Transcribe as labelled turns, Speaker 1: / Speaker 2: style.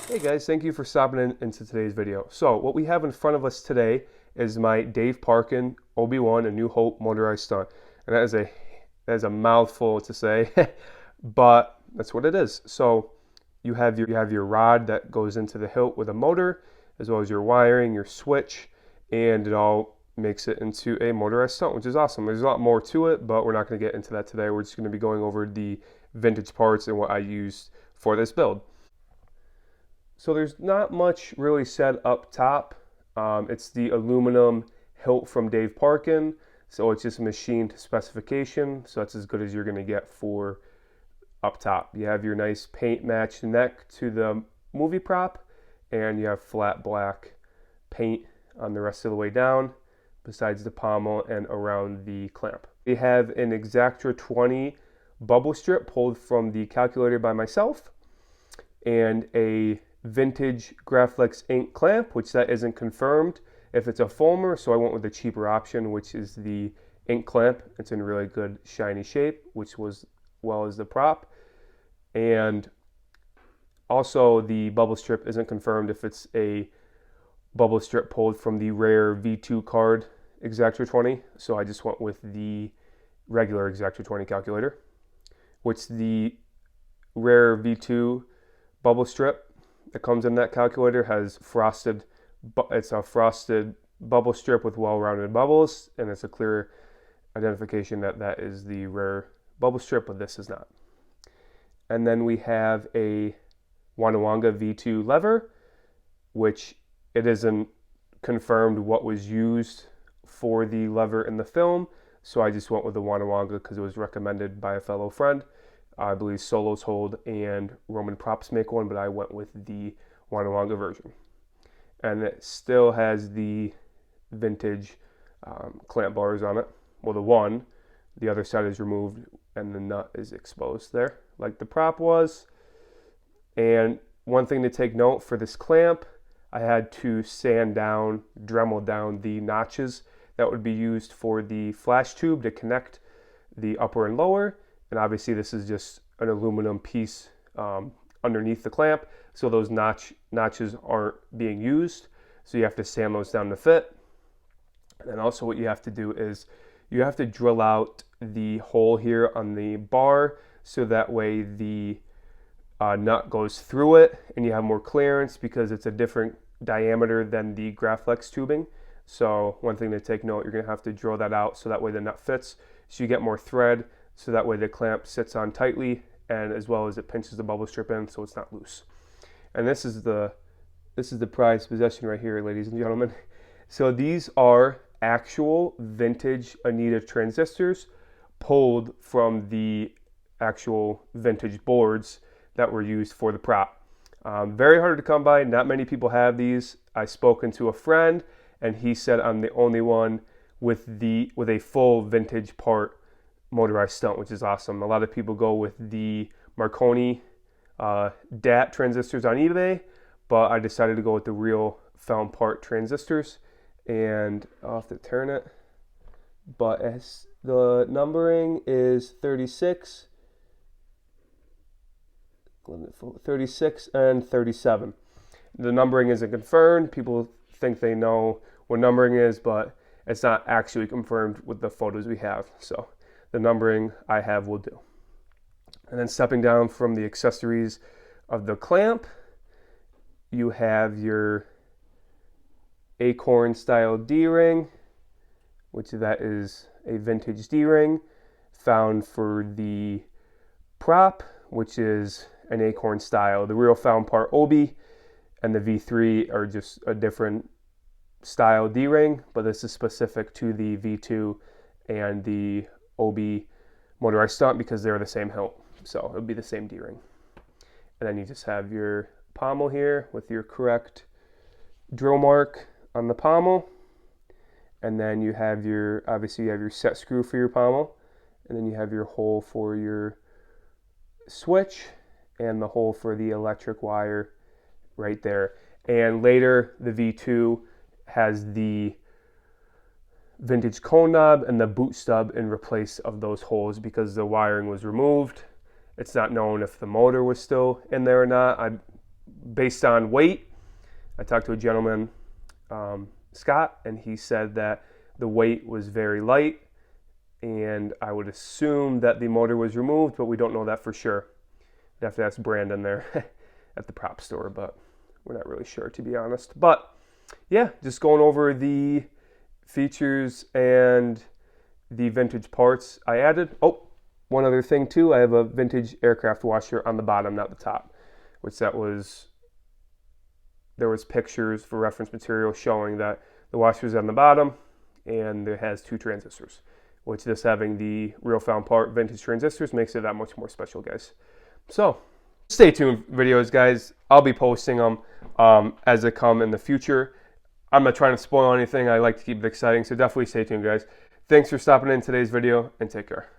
Speaker 1: Hey guys, thank you for stopping into today's video. So what we have in front of us today is my Dave Parkin Obi-Wan A New Hope Motorized Stunt. And that is a mouthful to say, but that's what it is. So you have your rod that goes into the hilt with a motor, as well as your wiring, your switch, and it all makes it into a motorized stunt, which is awesome. There's a lot more to it, but we're not going to get into that today. We're just going to be going over the vintage parts and what I used for this build. So there's not much really said up top. It's the aluminum hilt from Dave Parkin. So it's just machined to specification. So that's as good as you're going to get for up top. You have your nice paint matched neck to the movie prop, and you have flat black paint on the rest of the way down, besides the pommel and around the clamp. We have an Exactra 20 bubble strip pulled from the calculator by myself, and a vintage Graflex ink clamp, which that isn't confirmed if it's a foamer, so I went with the cheaper option, which is the ink clamp. It's in really good shiny shape, which was well as the prop. And also the bubble strip isn't confirmed if it's a bubble strip pulled from the rare V2 card Exactra 20, so I just went with the regular Exactra 20 calculator, which the rare V2 bubble strip that comes in that calculator has frosted, it's a frosted bubble strip with well-rounded bubbles, and it's a clear identification that that is the rare bubble strip, but this is not. And then we have a Wannawanga V2 lever, which it isn't confirmed what was used for the lever in the film, so I just went with the Wannawanga because it was recommended by a fellow friend. I believe Solos Hold and Roman Props make one, but I went with the Wannawanga version. And it still has the vintage clamp bars on it. Well, the other side is removed and the nut is exposed there, like the prop was. And one thing to take note for this clamp, I had to sand down, Dremel down the notches that would be used for the flash tube to connect the upper and lower. And obviously this is just an aluminum piece underneath the clamp, so those notches aren't being used. So you have to sand those down to fit. And then also what you have to do is you have to drill out the hole here on the bar, so that way the nut goes through it and you have more clearance because it's a different diameter than the Graflex tubing. So one thing to take note, you're going to have to drill that out so that way the nut fits, so you get more thread, so that way the clamp sits on tightly, and as well as it pinches the bubble strip in so it's not loose. And this is the prized possession right here, ladies and gentlemen. So these are actual vintage Anita transistors pulled from the actual vintage boards that were used for the prop. Very hard to come by. Not many people have these. I spoken to a friend, and he said I'm the only one with a full vintage part motorized stunt, which is awesome. A lot of people go with the Marconi DAT transistors on eBay, but I decided to go with the real found part transistors, and I'll have to turn it. But as the numbering is 36 and 37. The numbering isn't confirmed. People think they know what numbering is, but it's not actually confirmed with the photos we have. So the numbering I have will do. And then stepping down from the accessories of the clamp, you have your Acorn style D-ring, which that is a vintage D-ring found for the prop, which is an Acorn style. The real found part Obi and the V3 are just a different style D-ring, but this is specific to the V2 and the Obi Motorized Stunt because they're the same hilt, so it would be the same D-ring. And then you just have your pommel here with your correct drill mark on the pommel, and then you have obviously you have your set screw for your pommel, and then you have your hole for your switch and the hole for the electric wire right there. And later the V2 has the vintage cone knob and the boot stub in replace of those holes because the wiring was removed. It's not known if the motor was still in there or not. I based on weight, I talked to a gentleman, Scott, and he said that the weight was very light, and I would assume that the motor was removed, but we don't know that for sure. I'd have to ask Brandon there at the prop store, but we're not really sure, to be honest. But yeah, just going over the features and the vintage parts I added. Oh, one other thing too, I have a vintage aircraft washer on the bottom, not the top, which there was pictures for reference material showing that the washer is on the bottom and it has 2 transistors, which this having the real found part vintage transistors makes it that much more special, guys. So stay tuned videos, guys. I'll be posting them as they come in the future. I'm not trying to spoil anything. I like to keep it exciting, so definitely stay tuned, guys. Thanks for stopping in today's video, and take care.